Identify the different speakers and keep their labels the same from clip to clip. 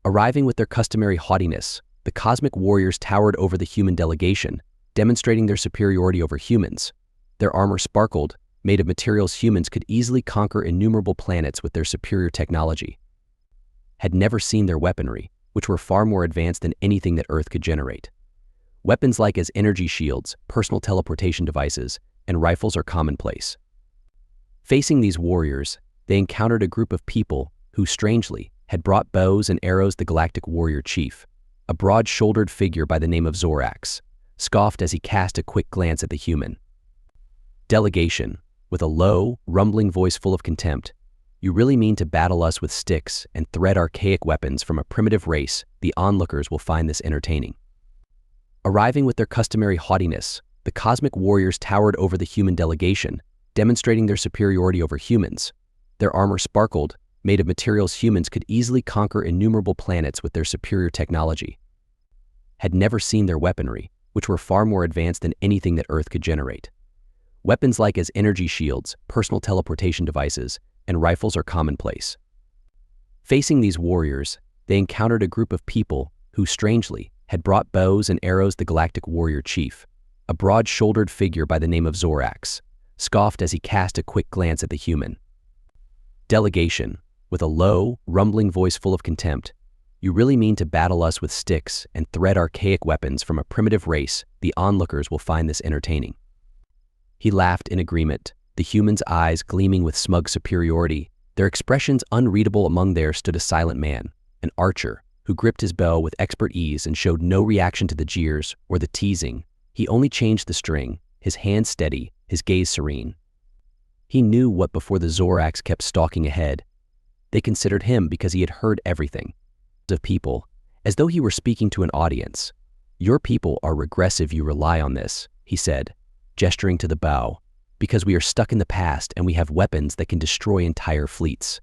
Speaker 1: Arriving with their customary haughtiness, the cosmic warriors towered over the human delegation, demonstrating their superiority over humans. Their armor sparkled, made of materials humans could easily conquer innumerable planets with their superior technology. Had never seen their weaponry, which were far more advanced than anything that Earth could generate. Weapons like as energy shields, personal teleportation devices, and rifles are commonplace. Facing these warriors, they encountered a group of people who, strangely, had brought bows and arrows. The Galactic warrior chief, a broad-shouldered figure by the name of Zorax, scoffed as he cast a quick glance at the human delegation. With a low, rumbling voice full of contempt, "You really mean to battle us with sticks and thread archaic weapons from a primitive race? The onlookers will find this entertaining." Arriving with their customary haughtiness, the cosmic warriors towered over the human delegation, demonstrating their superiority over humans. Their armor sparkled, made of materials humans could easily conquer innumerable planets with their superior technology. Had never seen their weaponry, which were far more advanced than anything that Earth could generate. Weapons like as energy shields, personal teleportation devices, and rifles are commonplace. Facing these warriors, they encountered a group of people who, strangely, had brought bows and arrows. The Galactic warrior chief, a broad-shouldered figure by the name of Zorax, scoffed as he cast a quick glance at the human delegation. With a low, rumbling voice full of contempt, "You really mean to battle us with sticks and thread archaic weapons from a primitive race? The onlookers will find this entertaining." He laughed in agreement, the humans' eyes gleaming with smug superiority. Their expressions unreadable. Among there stood a silent man, an archer, who gripped his bow with expert ease and showed no reaction to the jeers or the teasing. He only changed the string, his hand steady, his gaze serene. He knew what before the Zorax kept stalking ahead. They considered him because he had heard everything. Of people, as though he were speaking to an audience. "Your people are regressive, you rely on this," he said, gesturing to the bow, "because we are stuck in the past and we have weapons that can destroy entire fleets."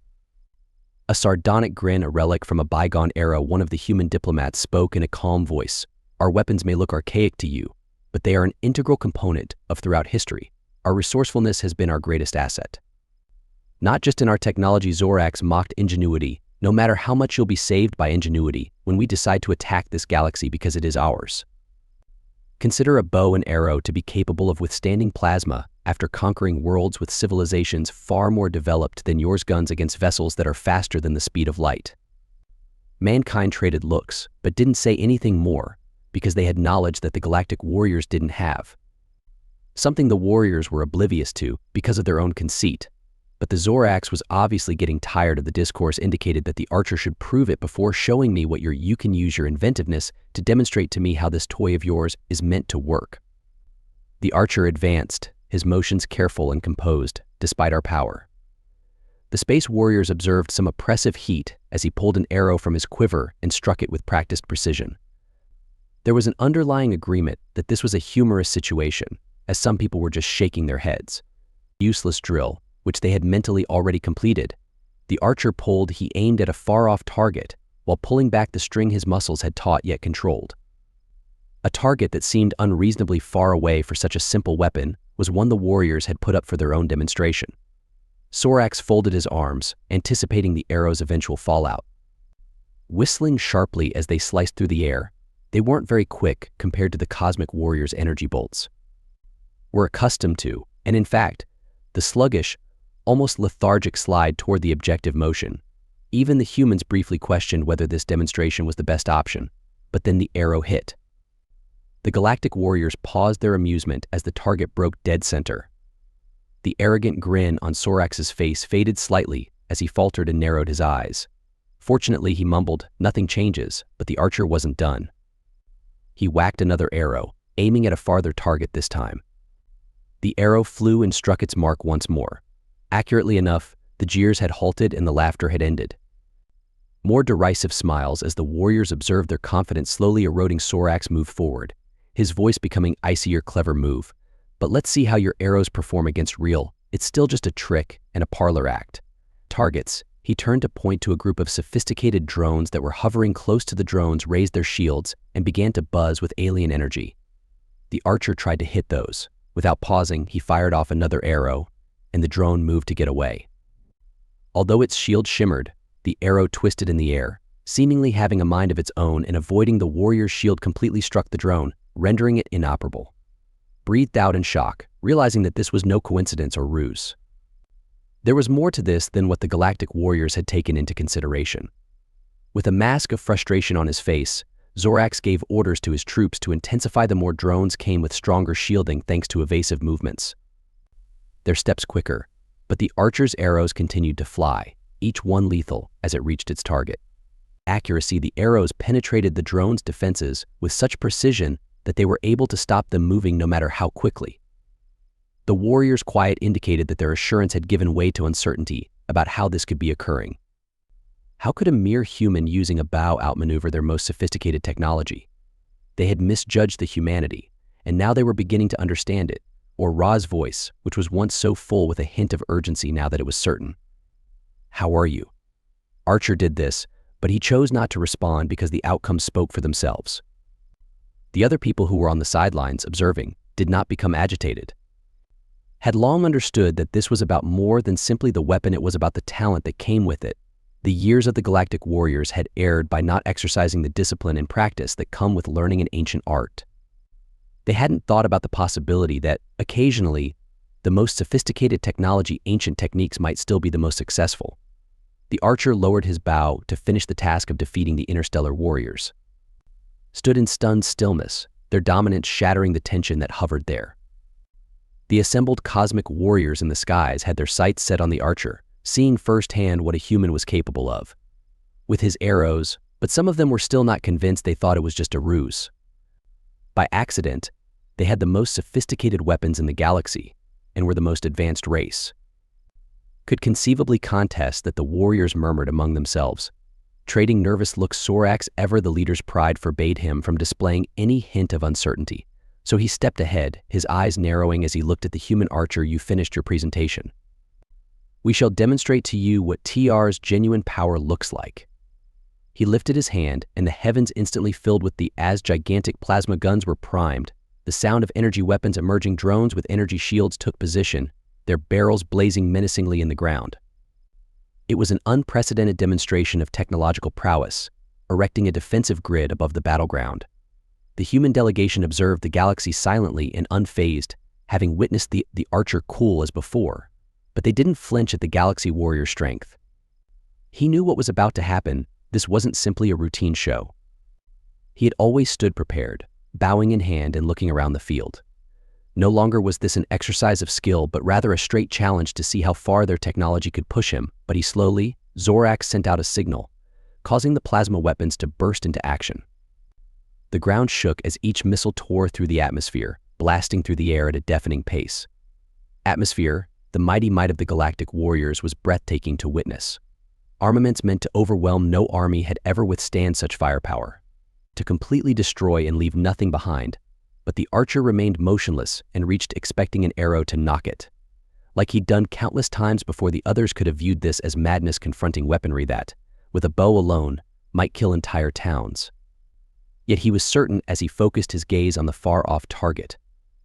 Speaker 1: A sardonic grin, a relic from a bygone era, one of the human diplomats spoke in a calm voice. "Our weapons may look archaic to you, but they are an integral component of throughout history. Our resourcefulness has been our greatest asset. Not just in our technology." Zorax mocked ingenuity. "No matter how much you'll be saved by ingenuity when we decide to attack this galaxy because it is ours. Consider a bow and arrow to be capable of withstanding plasma after conquering worlds with civilizations far more developed than yours, guns against vessels that are faster than the speed of light." Mankind traded looks, but didn't say anything more because they had knowledge that the Galactic warriors didn't have. Something the warriors were oblivious to because of their own conceit. But the Zorax was obviously getting tired of the discourse. Indicated that the archer should prove it before showing me what you can use your inventiveness to demonstrate to me how this toy of yours is meant to work. The archer advanced, his motions careful and composed, despite our power. The space warriors observed some oppressive heat as he pulled an arrow from his quiver and struck it with practiced precision. There was an underlying agreement that this was a humorous situation, as some people were just shaking their heads. Useless drill, which they had mentally already completed. The archer pulled, he aimed at a far-off target, while pulling back the string his muscles had taut yet controlled. A target that seemed unreasonably far away for such a simple weapon was one the warriors had put up for their own demonstration. Zorax folded his arms, anticipating the arrow's eventual fallout. Whistling sharply as they sliced through the air, they weren't very quick compared to the cosmic warriors' energy bolts. We're accustomed to, and in fact, the sluggish, almost lethargic slide toward the objective motion. Even the humans briefly questioned whether this demonstration was the best option, but then the arrow hit. The Galactic warriors paused their amusement as the target broke dead center. The arrogant grin on Zorax's face faded slightly as he faltered and narrowed his eyes. Fortunately, he mumbled, "Nothing changes," but the archer wasn't done. He whacked another arrow, aiming at a farther target this time. The arrow flew and struck its mark once more. Accurately enough, the jeers had halted and the laughter had ended. More derisive smiles as the warriors observed their confidence slowly eroding. Zorax moved forward, his voice becoming icier. "Clever move, but let's see how your arrows perform against real. It's still just a trick and a parlor act." Targets. He turned to point to a group of sophisticated drones that were hovering close to the drones, raised their shields, and began to buzz with alien energy. The archer tried to hit those. Without pausing, he fired off another arrow, and the drone moved to get away. Although its shield shimmered, the arrow twisted in the air, seemingly having a mind of its own and avoiding the warrior's shield completely struck the drone, rendering it inoperable. Breathed out in shock, realizing that this was no coincidence or ruse. There was more to this than what the Galactic warriors had taken into consideration. With a mask of frustration on his face, Zorax gave orders to his troops to intensify. The more drones came with stronger shielding thanks to evasive movements. Their steps quicker, but the archer's arrows continued to fly, each one lethal as it reached its target. Accuracy, the arrows penetrated the drone's defenses with such precision that they were able to stop them moving no matter how quickly. The warriors' quiet indicated that their assurance had given way to uncertainty about how this could be occurring. How could a mere human using a bow outmaneuver their most sophisticated technology? They had misjudged the humanity, and now they were beginning to understand it, or Ra's voice, which was once so full with a hint of urgency now that it was certain. "How are you?" Archer did this, but he chose not to respond because the outcomes spoke for themselves. The other people who were on the sidelines observing did not become agitated. Had long understood that this was about more than simply the weapon. It was about the talent that came with it. The years of the Galactic warriors had erred by not exercising the discipline and practice that come with learning an ancient art. They hadn't thought about the possibility that, occasionally, the most sophisticated technology, ancient techniques might still be the most successful. The archer lowered his bow to finish the task of defeating the interstellar warriors. Stood in stunned stillness, their dominance shattering the tension that hovered there. The assembled cosmic warriors in the skies had their sights set on the archer, seeing firsthand what a human was capable of. With his arrows, but some of them were still not convinced. They thought it was just a ruse. By accident, they had the most sophisticated weapons in the galaxy and were the most advanced race. Could conceivably contest that. The warriors murmured among themselves, trading nervous looks. Zorax, ever the leader's pride, forbade him from displaying any hint of uncertainty. So he stepped ahead, his eyes narrowing as he looked at the human archer. "You finished your presentation. We shall demonstrate to you what TR's genuine power looks like." He lifted his hand, and the heavens instantly filled with the as gigantic plasma guns were primed. The sound of energy weapons emerging. Drones with energy shields took position, their barrels blazing menacingly in the ground. It was an unprecedented demonstration of technological prowess, erecting a defensive grid above the battleground. The human delegation observed the galaxy silently and unfazed, having witnessed the archer cool as before, but they didn't flinch at the galaxy warrior's strength. He knew what was about to happen. This wasn't simply a routine show. He had always stood prepared, bowing in hand and looking around the field. No longer was this an exercise of skill, but rather a straight challenge to see how far their technology could push him. But Zorax sent out a signal, causing the plasma weapons to burst into action. The ground shook as each missile tore through the atmosphere, blasting through the air at a deafening pace. Atmosphere, the mighty might of the Galactic warriors, was breathtaking to witness. Armaments meant to overwhelm. No army had ever withstand such firepower. To completely destroy and leave nothing behind. But the archer remained motionless and reached, expecting an arrow to knock it. Like he'd done countless times before, the others could have viewed this as madness, confronting weaponry that, with a bow alone, might kill entire towns. Yet he was certain as he focused his gaze on the far-off target,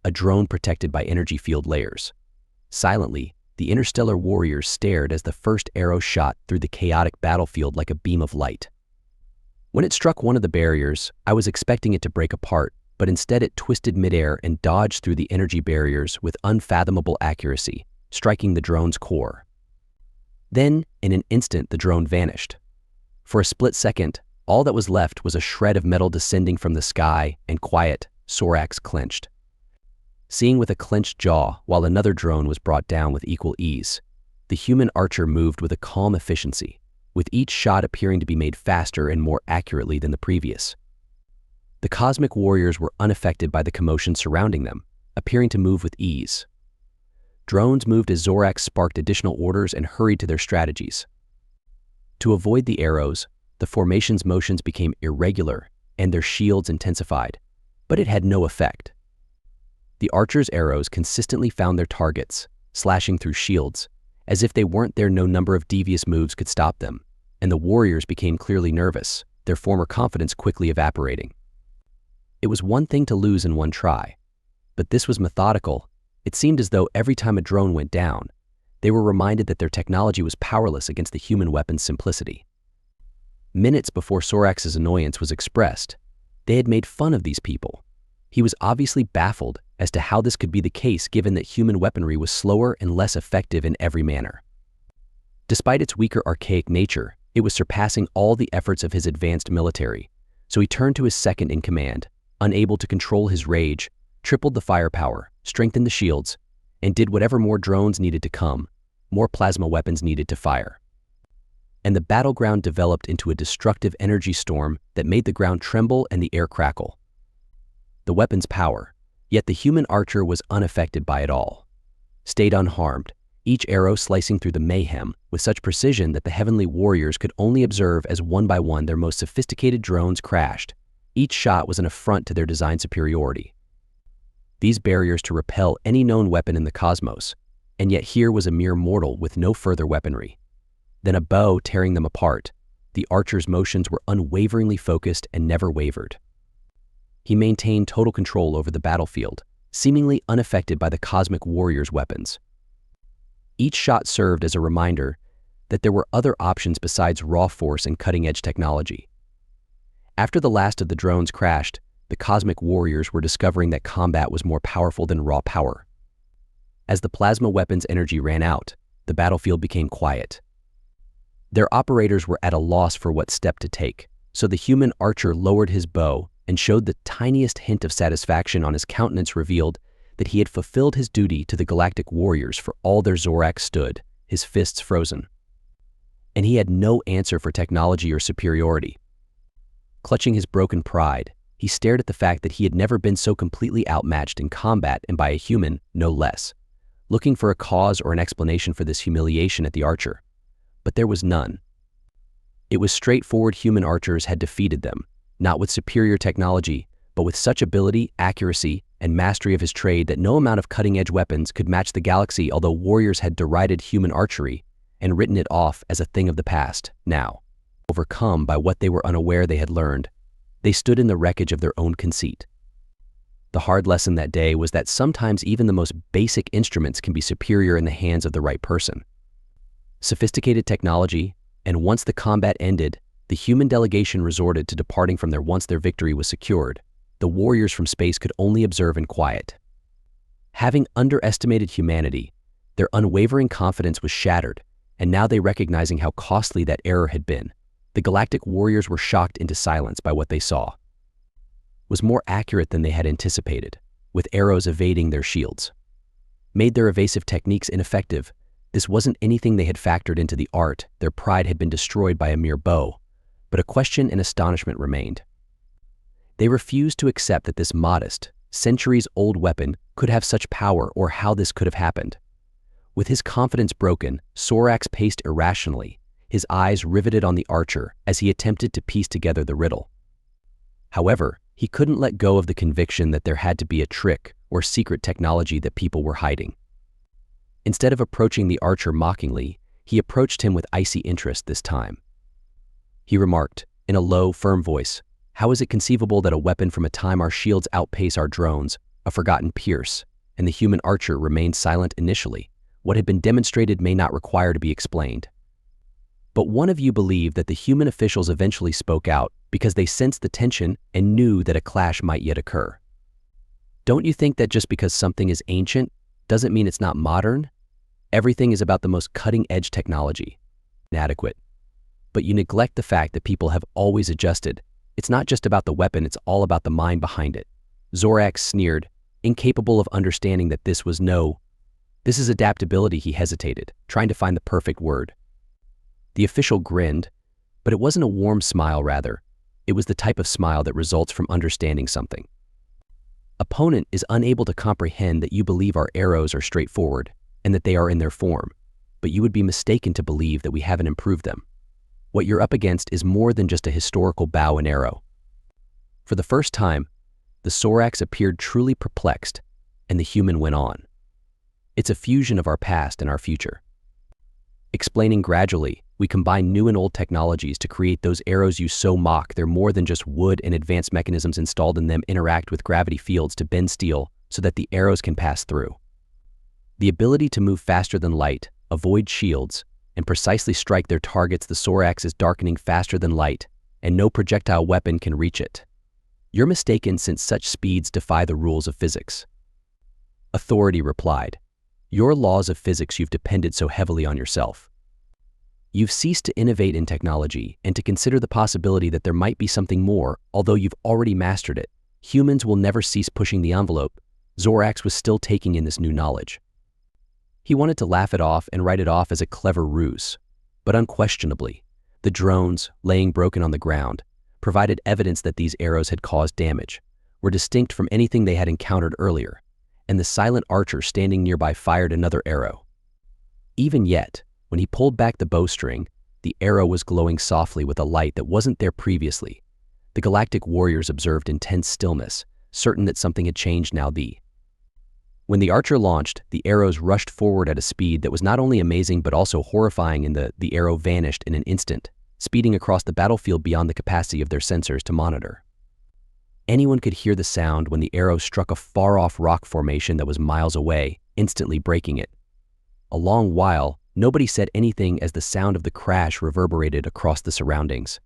Speaker 1: a drone protected by energy field layers. Silently, the interstellar warriors stared as the first arrow shot through the chaotic battlefield like a beam of light. When it struck one of the barriers, I was expecting it to break apart, but instead it twisted midair and dodged through the energy barriers with unfathomable accuracy, striking the drone's core. Then, in an instant, the drone vanished. For a split second, all that was left was a shred of metal descending from the sky, and quiet. Zorax clenched. Seeing with a clenched jaw, while another drone was brought down with equal ease, the human archer moved with a calm efficiency, with each shot appearing to be made faster and more accurately than the previous. The cosmic warriors were unaffected by the commotion surrounding them, appearing to move with ease. Drones moved as Zorax sparked additional orders and hurried to their strategies. To avoid the arrows, the formation's motions became irregular and their shields intensified, but it had no effect. The archer's arrows consistently found their targets, slashing through shields. As if they weren't there, no number of devious moves could stop them, and the warriors became clearly nervous, their former confidence quickly evaporating. It was one thing to lose in one try, but this was methodical. It seemed as though every time a drone went down, they were reminded that their technology was powerless against the human weapon's simplicity. Minutes before Sorax's annoyance was expressed, they had made fun of these people. He was obviously baffled as to how this could be the case given that human weaponry was slower and less effective in every manner. Despite its weaker archaic nature, it was surpassing all the efforts of his advanced military, so he turned to his second in command, unable to control his rage, tripled the firepower, strengthened the shields, and did whatever more drones needed to come, more plasma weapons needed to fire. And the battleground developed into a destructive energy storm that made the ground tremble and the air crackle. The weapon's power, yet the human archer was unaffected by it all. Stayed unharmed, each arrow slicing through the mayhem with such precision that the heavenly warriors could only observe as one by one their most sophisticated drones crashed. Each shot was an affront to their design superiority. These barriers to repel any known weapon in the cosmos, and yet here was a mere mortal with no further weaponry. Then a bow tearing them apart, the archer's motions were unwaveringly focused and never wavered. He maintained total control over the battlefield, seemingly unaffected by the cosmic warrior's weapons. Each shot served as a reminder that there were other options besides raw force and cutting-edge technology. After the last of the drones crashed, the cosmic warriors were discovering that combat was more powerful than raw power. As the plasma weapon's energy ran out, the battlefield became quiet. Their operators were at a loss for what step to take, so the human archer lowered his bow and showed the tiniest hint of satisfaction on his countenance revealed that he had fulfilled his duty to the Galactic warriors for all their Zorax stood, his fists frozen. And he had no answer for technology or superiority. Clutching his broken pride, he stared at the fact that he had never been so completely outmatched in combat and by a human, no less, looking for a cause or an explanation for this humiliation at the archer. But there was none. It was straightforward. Human archers had defeated them, not with superior technology, but with such ability, accuracy, and mastery of his trade that no amount of cutting-edge weapons could match the galaxy. Although warriors had derided human archery and written it off as a thing of the past, now, overcome by what they were unaware they had learned, they stood in the wreckage of their own conceit. The hard lesson that day was that sometimes even the most basic instruments can be superior in the hands of the right person. Sophisticated technology, and once the combat ended, the human delegation resorted to departing from there once their victory was secured. The warriors from space could only observe in quiet. Having underestimated humanity, their unwavering confidence was shattered, and now they recognizing how costly that error had been, the Galactic warriors were shocked into silence by what they saw. Was more accurate than they had anticipated, with arrows evading their shields. Made their evasive techniques ineffective. This wasn't anything they had factored into the art. Their pride had been destroyed by a mere bow, but a question and astonishment remained. They refused to accept that this modest, centuries-old weapon could have such power or how this could have happened. With his confidence broken, Sorax paced irrationally, his eyes riveted on the archer as he attempted to piece together the riddle. However, he couldn't let go of the conviction that there had to be a trick or secret technology that people were hiding. Instead of approaching the archer mockingly, he approached him with icy interest this time. He remarked, in a low, firm voice, "How is it conceivable that a weapon from a time our shields outpace our drones, a forgotten pierce?" And the human archer remained silent initially. What had been demonstrated may not require to be explained. But one of you believed that the human officials eventually spoke out because they sensed the tension and knew that a clash might yet occur. Don't you think that just because something is ancient doesn't mean it's not modern? Everything is about the most cutting-edge technology. Inadequate. But you neglect the fact that people have always adjusted. It's not just about the weapon, it's all about the mind behind it. Zorax sneered, incapable of understanding that this is adaptability. He hesitated, trying to find the perfect word. The official grinned, but it wasn't a warm smile, rather. It was the type of smile that results from understanding something. Opponent is unable to comprehend that you believe our arrows are straightforward and that they are in their form, but you would be mistaken to believe that we haven't improved them. What you're up against is more than just a historical bow and arrow. For the first time, the Sorax appeared truly perplexed, and the human went on. It's a fusion of our past and our future. Explaining gradually, we combine new and old technologies to create those arrows you so mock. They're more than just wood, and advanced mechanisms installed in them interact with gravity fields to bend steel so that the arrows can pass through. The ability to move faster than light, avoid shields, and precisely strike their targets. The Sorax is darkening faster than light, and no projectile weapon can reach it. You're mistaken, since such speeds defy the rules of physics. Authority replied, your laws of physics, you've depended so heavily on yourself. You've ceased to innovate in technology and to consider the possibility that there might be something more. Although you've already mastered it, humans will never cease pushing the envelope. Sorax was still taking in this new knowledge. He wanted to laugh it off and write it off as a clever ruse, but unquestionably, the drones, laying broken on the ground, provided evidence that these arrows had caused damage, were distinct from anything they had encountered earlier, and the silent archer standing nearby fired another arrow. Even yet, when he pulled back the bowstring, the arrow was glowing softly with a light that wasn't there previously. The Galactic warriors observed intense stillness, certain that something had changed now. When the archer launched, the arrows rushed forward at a speed that was not only amazing but also horrifying. The arrow vanished in an instant, speeding across the battlefield beyond the capacity of their sensors to monitor. Anyone could hear the sound when the arrow struck a far-off rock formation that was miles away, instantly breaking it. A long while, nobody said anything as the sound of the crash reverberated across the surroundings.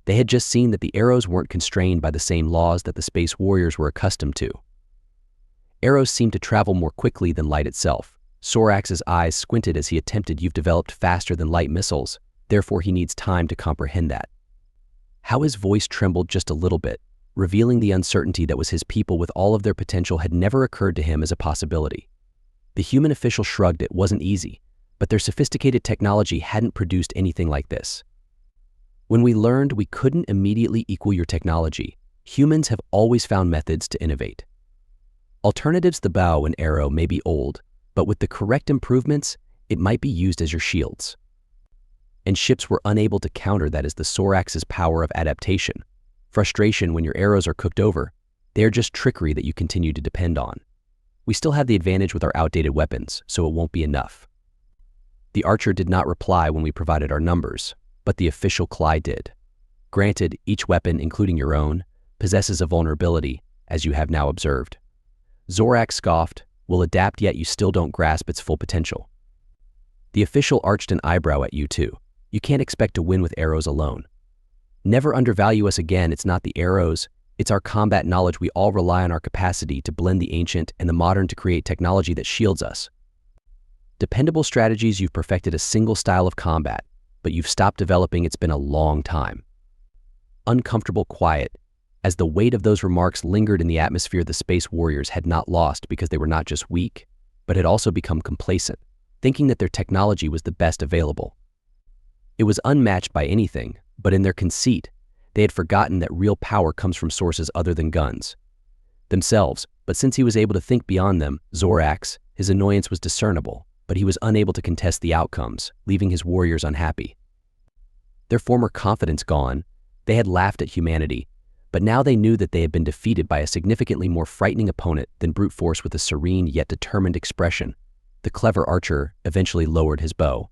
Speaker 1: They had just seen that the arrows weren't constrained by the same laws that the space warriors were accustomed to. Arrows seemed to travel more quickly than light itself. Sorax's eyes squinted as he attempted. You've developed faster than light missiles, therefore he needs time to comprehend that. How his voice trembled just a little bit, revealing the uncertainty that was his people with all of their potential had never occurred to him as a possibility. The human official shrugged. It wasn't easy, but their sophisticated technology hadn't produced anything like this. When we learned we couldn't immediately equal your technology, humans have always found methods to innovate. Alternatives: the bow and arrow may be old, but with the correct improvements, it might be used as your shields. And ships were unable to counter that as the Sorax's power of adaptation. Frustration when your arrows are cooked over, they are just trickery that you continue to depend on. We still have the advantage with our outdated weapons, so it won't be enough. The archer did not reply when we provided our numbers, but the official Cly did. Granted, each weapon, including your own, possesses a vulnerability, as you have now observed. Sorax scoffed, we'll adapt, yet you still don't grasp its full potential. The official arched an eyebrow at you too. You can't expect to win with arrows alone. Never undervalue us again. It's not the arrows, it's our combat knowledge. We all rely on our capacity to blend the ancient and the modern to create technology that shields us. Dependable strategies. You've perfected a single style of combat, but you've stopped developing. It's been a long time. Uncomfortable quiet. As the weight of those remarks lingered in the atmosphere, the space warriors had not lost because they were not just weak, but had also become complacent, thinking that their technology was the best available. It was unmatched by anything, but in their conceit, they had forgotten that real power comes from sources other than guns themselves. But since he was able to think beyond them, Sorax, his annoyance was discernible, but he was unable to contest the outcomes, leaving his warriors unhappy. Their former confidence gone, they had laughed at humanity, but now they knew that they had been defeated by a significantly more frightening opponent than brute force. With a serene yet determined expression, the clever archer eventually lowered his bow.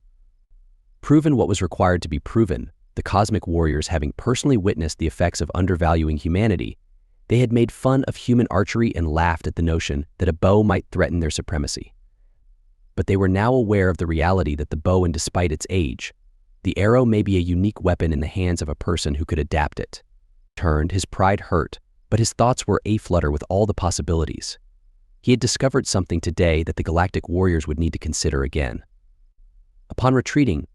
Speaker 1: Proven what was required to be proven, the cosmic warriors, having personally witnessed the effects of undervaluing humanity, they had made fun of human archery and laughed at the notion that a bow might threaten their supremacy. But they were now aware of the reality that the bow, and despite its age, the arrow may be a unique weapon in the hands of a person who could adapt it. His pride hurt, but his thoughts were aflutter with all the possibilities. He had discovered something today that the Galactic warriors would need to consider again. Upon retreating,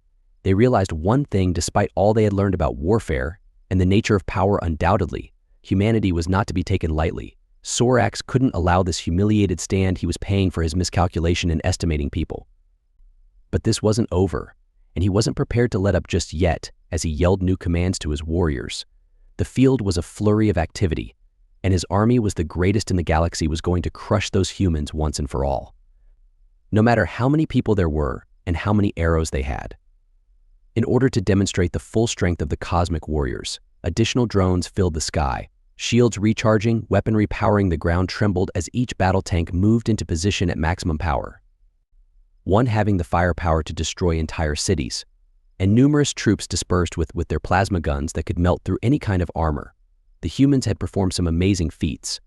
Speaker 1: they realized one thing: despite all they had learned about warfare and the nature of power, undoubtedly, humanity was not to be taken lightly. Sorax couldn't allow this humiliated stand. He was paying for his miscalculation in estimating people. But this wasn't over, and he wasn't prepared to let up just yet. As he yelled new commands to his warriors, the field was a flurry of activity, and his army was the greatest in the galaxy, was going to crush those humans once and for all. No matter how many people there were and how many arrows they had. In order to demonstrate the full strength of the cosmic warriors, additional drones filled the sky, shields recharging, weaponry powering. The ground trembled as each battle tank moved into position at maximum power. One having the firepower to destroy entire cities, and numerous troops dispersed with their plasma guns that could melt through any kind of armor. The humans had performed some amazing feats,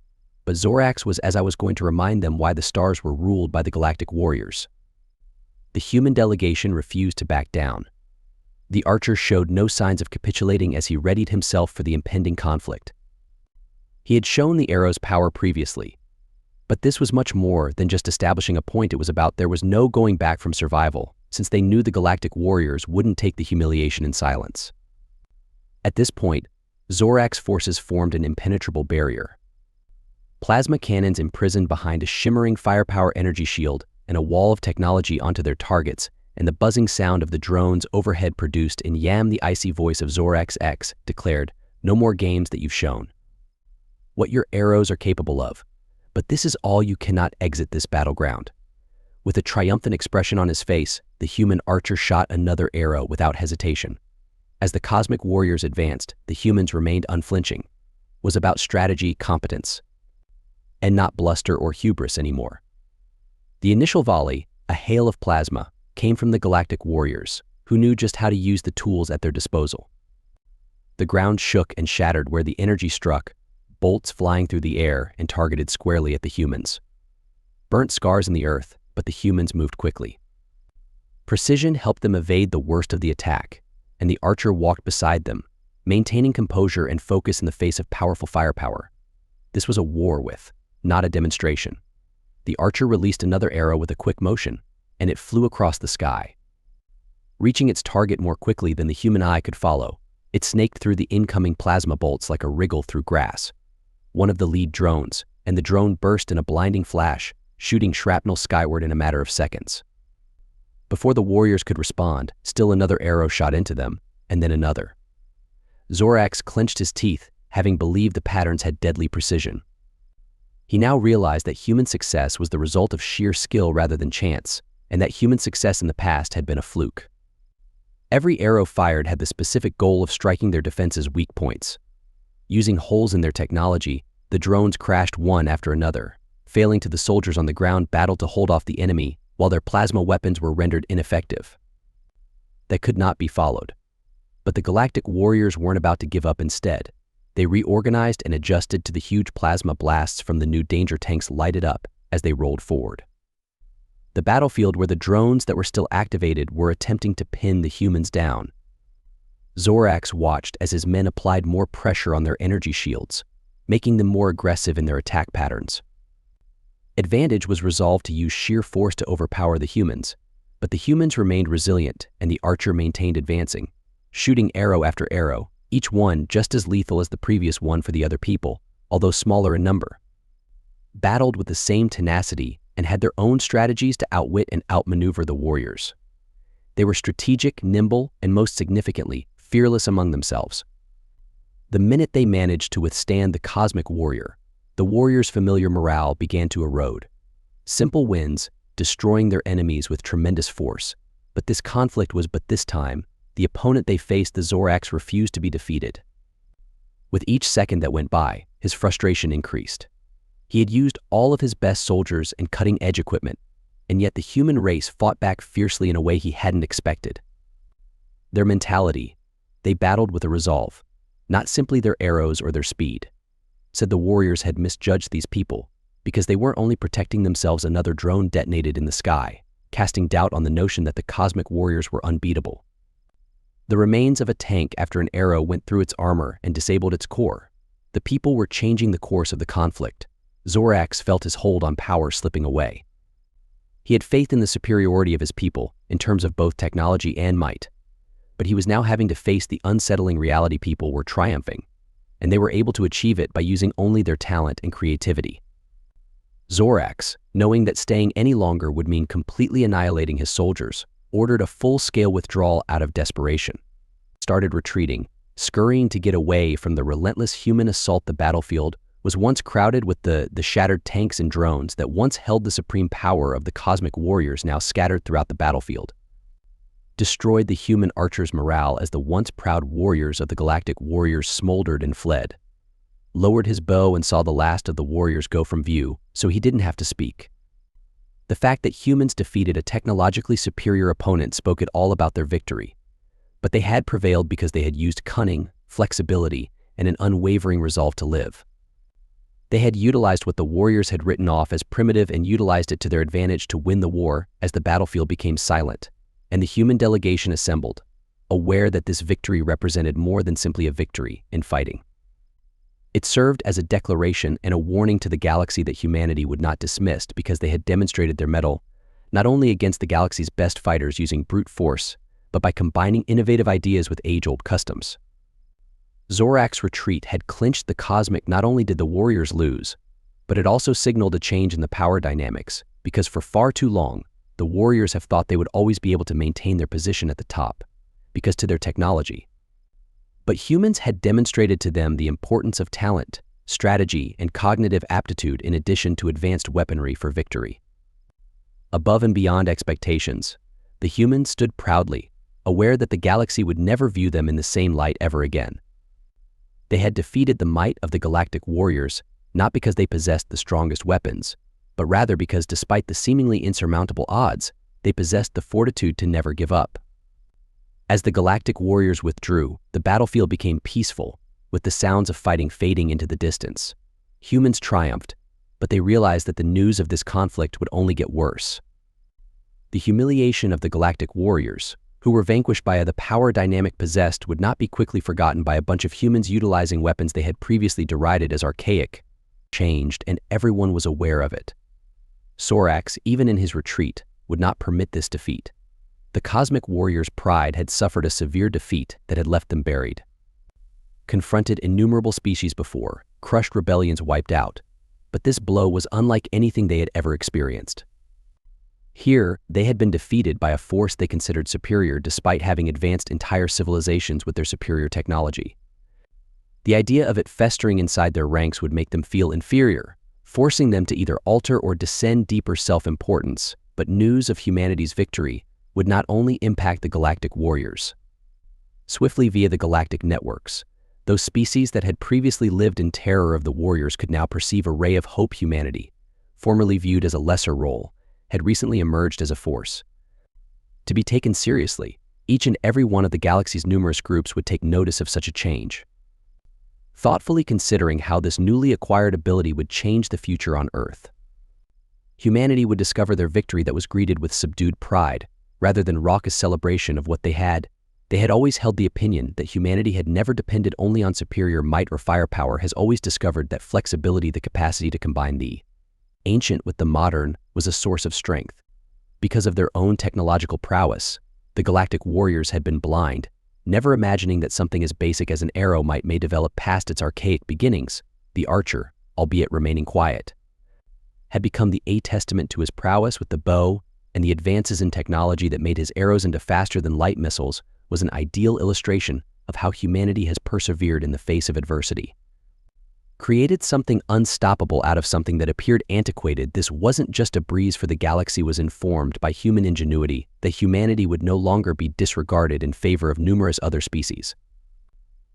Speaker 1: but Sorax was, as I was going to remind them, why the stars were ruled by the Galactic warriors. the human delegation refused to back down. The archer showed no signs of capitulating as he readied himself for the impending conflict. He had shown the arrow's power previously, but this was much more than just establishing a point. It was about there was no going back from survival, since they knew the Galactic warriors wouldn't take the humiliation in silence. At this point, Zorak's forces formed an impenetrable barrier. Plasma cannons imprisoned behind a shimmering firepower energy shield and a wall of technology onto their targets, and the buzzing sound of the drones overhead produced in Yam. The icy voice of Zorak's X declared, "No more games that you've shown. What your arrows are capable of, but this is all. You cannot exit this battleground." With a triumphant expression on his face, the human archer shot another arrow without hesitation. As the cosmic warriors advanced, the humans remained unflinching. It was about strategy, competence, and not bluster or hubris anymore. The initial volley, a hail of plasma, came from the Galactic warriors, who knew just how to use the tools at their disposal. The ground shook and shattered where the energy struck, bolts flying through the air and targeted squarely at the humans. Burnt scars in the earth, but the humans moved quickly. Precision helped them evade the worst of the attack, and the archer walked beside them, maintaining composure and focus in the face of powerful firepower. This was a war with, not a demonstration. The archer released another arrow with a quick motion, and it flew across the sky. Reaching its target more quickly than the human eye could follow, it snaked through the incoming plasma bolts like a wriggle through grass. One of the lead drones, and the drone burst in a blinding flash, shooting shrapnel skyward in a matter of seconds. Before the warriors could respond, still another arrow shot into them, and then another. Zorak clenched his teeth, having believed the patterns had deadly precision. He now realized that human success was the result of sheer skill rather than chance, and that human success in the past had been a fluke. Every arrow fired had the specific goal of striking their defense's weak points. Using holes in their technology, the drones crashed one after another, failing to the soldiers on the ground battled to hold off the enemy, while their plasma weapons were rendered ineffective. That could not be followed. But the Galactic warriors weren't about to give up instead. They reorganized and adjusted to the huge plasma blasts from the new danger tanks lighted up as they rolled forward. The battlefield where the drones that were still activated were attempting to pin the humans down. Zorak watched as his men applied more pressure on their energy shields, making them more aggressive in their attack patterns. Advantage was resolved to use sheer force to overpower the humans, but the humans remained resilient and the archer maintained advancing, shooting arrow after arrow, each one just as lethal as the previous one for the other people, although smaller in number. Battled with the same tenacity and had their own strategies to outwit and outmaneuver the warriors. They were strategic, nimble, and most significantly, fearless among themselves. The minute they managed to withstand the cosmic warrior, the warriors' familiar morale began to erode. Simple wins, destroying their enemies with tremendous force, but this conflict was this time, the opponent they faced, the Zorak refused to be defeated. With each second that went by, his frustration increased. He had used all of his best soldiers and cutting-edge equipment, and yet the human race fought back fiercely in a way he hadn't expected. Their mentality, they battled with a resolve, not simply their arrows or their speed. Said the warriors had misjudged these people because they weren't only protecting themselves. Another drone detonated in the sky, casting doubt on the notion that the cosmic warriors were unbeatable. The remains of a tank after an arrow went through its armor and disabled its core. The people were changing the course of the conflict. Zorak felt his hold on power slipping away. He had faith in the superiority of his people in terms of both technology and might, but he was now having to face the unsettling reality. People were triumphing, and they were able to achieve it by using only their talent and creativity. Zorak, knowing that staying any longer would mean completely annihilating his soldiers, ordered a full-scale withdrawal out of desperation. Started retreating, scurrying to get away from the relentless human assault. The battlefield was once crowded with the shattered tanks and drones that once held the supreme power of the cosmic warriors, now scattered throughout the battlefield. Destroyed the human archers' morale as the once proud warriors of the Galactic warriors smoldered and fled. Lowered his bow and saw the last of the warriors go from view, so he didn't have to speak. The fact that humans defeated a technologically superior opponent spoke it all about their victory. But they had prevailed because they had used cunning, flexibility, and an unwavering resolve to live. They had utilized what the warriors had written off as primitive and utilized it to their advantage to win the war as the battlefield became silent, and the human delegation assembled, aware that this victory represented more than simply a victory in fighting. It served as a declaration and a warning to the galaxy that humanity would not dismiss because they had demonstrated their mettle not only against the galaxy's best fighters using brute force, but by combining innovative ideas with age-old customs. Zorak's retreat had clinched the cosmic. Not only did the warriors lose, but it also signaled a change in the power dynamics, because for far too long, the warriors have thought they would always be able to maintain their position at the top, because to their technology. But humans had demonstrated to them the importance of talent, strategy, and cognitive aptitude in addition to advanced weaponry for victory. Above and beyond expectations, the humans stood proudly, aware that the galaxy would never view them in the same light ever again. They had defeated the might of the galactic warriors, not because they possessed the strongest weapons, but rather because despite the seemingly insurmountable odds, they possessed the fortitude to never give up. As the galactic warriors withdrew, the battlefield became peaceful, with the sounds of fighting fading into the distance. Humans triumphed, but they realized that the news of this conflict would only get worse. The humiliation of the galactic warriors, who were vanquished by the power dynamic possessed, would not be quickly forgotten by a bunch of humans utilizing weapons they had previously derided as archaic. Changed, and everyone was aware of it. Zorak, even in his retreat, would not permit this defeat. The cosmic warriors' pride had suffered a severe defeat that had left them buried. Confronted innumerable species before, crushed rebellions wiped out, but this blow was unlike anything they had ever experienced. Here, they had been defeated by a force they considered superior despite having advanced entire civilizations with their superior technology. The idea of it festering inside their ranks would make them feel inferior, forcing them to either alter or descend deeper self-importance, but news of humanity's victory would not only impact the galactic warriors. Swiftly via the galactic networks, those species that had previously lived in terror of the warriors could now perceive a ray of hope. Humanity, formerly viewed as a lesser role, had recently emerged as a force to be taken seriously. Each and every one of the galaxy's numerous groups would take notice of such a change, thoughtfully considering how this newly acquired ability would change the future on Earth. Humanity would discover their victory that was greeted with subdued pride, rather than raucous celebration of what they had. They had always held the opinion that humanity had never depended only on superior might or firepower, has always discovered that flexibility, the capacity to combine the ancient with the modern, was a source of strength. Because of their own technological prowess, the galactic warriors had been blind, never imagining that something as basic as an arrow may develop past its archaic beginnings. The archer, albeit remaining quiet, had become the testament to his prowess with the bow, and the advances in technology that made his arrows into faster-than-light missiles was an ideal illustration of how humanity has persevered in the face of adversity. Created something unstoppable out of something that appeared antiquated. This wasn't just a breeze, for the galaxy was informed by human ingenuity that humanity would no longer be disregarded in favor of numerous other species,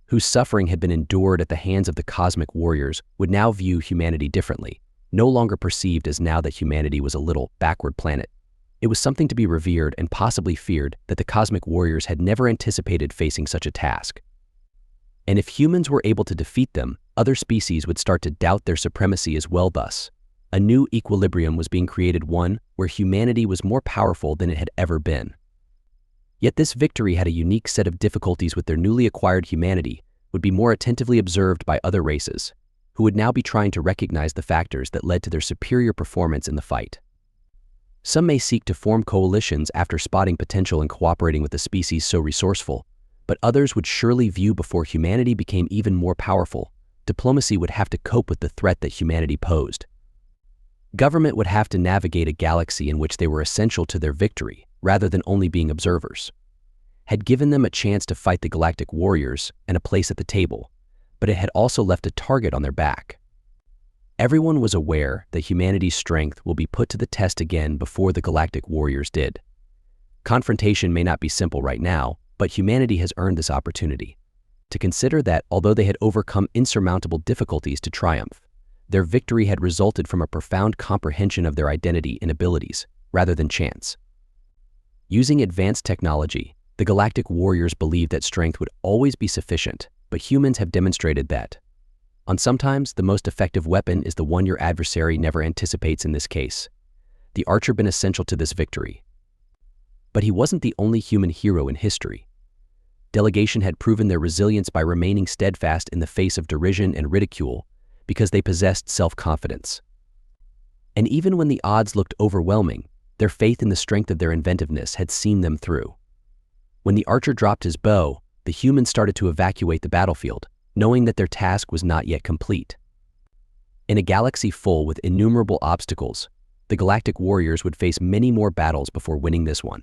Speaker 1: whose suffering had been endured at the hands of the cosmic warriors, would now view humanity differently, no longer perceived as now that humanity was a little backward planet. It was something to be revered and possibly feared that the cosmic warriors had never anticipated facing such a task. And if humans were able to defeat them, other species would start to doubt their supremacy as well. Thus, a new equilibrium was being created, one where humanity was more powerful than it had ever been. Yet this victory had a unique set of difficulties. With their newly acquired humanity would be more attentively observed by other races, who would now be trying to recognize the factors that led to their superior performance in the fight. Some may seek to form coalitions after spotting potential in cooperating with a species so resourceful, but others would surely view before humanity became even more powerful. Diplomacy would have to cope with the threat that humanity posed. Government would have to navigate a galaxy in which they were essential to their victory, rather than only being observers. Had given them a chance to fight the galactic warriors and a place at the table, but it had also left a target on their back. Everyone was aware that humanity's strength will be put to the test again before the galactic warriors did. Confrontation may not be simple right now, but humanity has earned this opportunity to consider that although they had overcome insurmountable difficulties to triumph, their victory had resulted from a profound comprehension of their identity and abilities, rather than chance. Using advanced technology, the galactic warriors believed that strength would always be sufficient, but humans have demonstrated that, Sometimes the most effective weapon is the one your adversary never anticipates. In this case, the archer been essential to this victory. But he wasn't the only human hero in history. Delegation had proven their resilience by remaining steadfast in the face of derision and ridicule because they possessed self-confidence. And even when the odds looked overwhelming, their faith in the strength of their inventiveness had seen them through. When the archer dropped his bow, the humans started to evacuate the battlefield, knowing that their task was not yet complete. In a galaxy full with innumerable obstacles, the Galactic warriors would face many more battles before winning this one.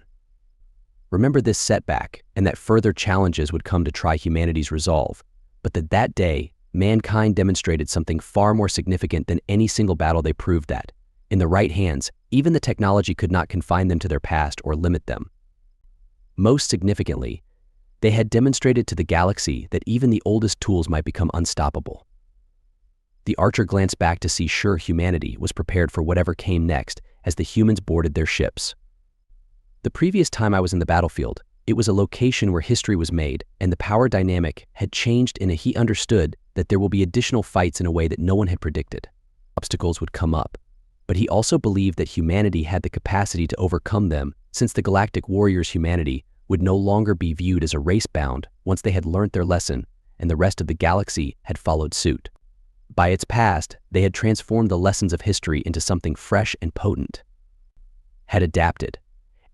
Speaker 1: Remember this setback, and that further challenges would come to try humanity's resolve, but that day, mankind demonstrated something far more significant than any single battle. They proved that, in the right hands, even the technology could not confine them to their past or limit them. Most significantly, they had demonstrated to the galaxy that even the oldest tools might become unstoppable. The archer glanced back to see sure humanity was prepared for whatever came next as the humans boarded their ships. The previous time I was in the battlefield, it was a location where history was made, and the power dynamic had changed he understood that there will be additional fights in a way that no one had predicted. Obstacles would come up, but he also believed that humanity had the capacity to overcome them since the Galactic warriors' humanity would no longer be viewed as a race bound once they had learnt their lesson and the rest of the galaxy had followed suit. By its past, they had transformed the lessons of history into something fresh and potent. Had adapted,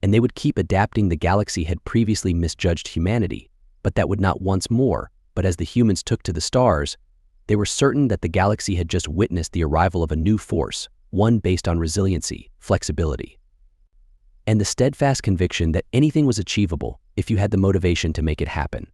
Speaker 1: and they would keep adapting. The galaxy had previously misjudged humanity, but that would not once more, but as the humans took to the stars, they were certain that the galaxy had just witnessed the arrival of a new force, one based on resiliency, flexibility, and the steadfast conviction that anything was achievable if you had the motivation to make it happen.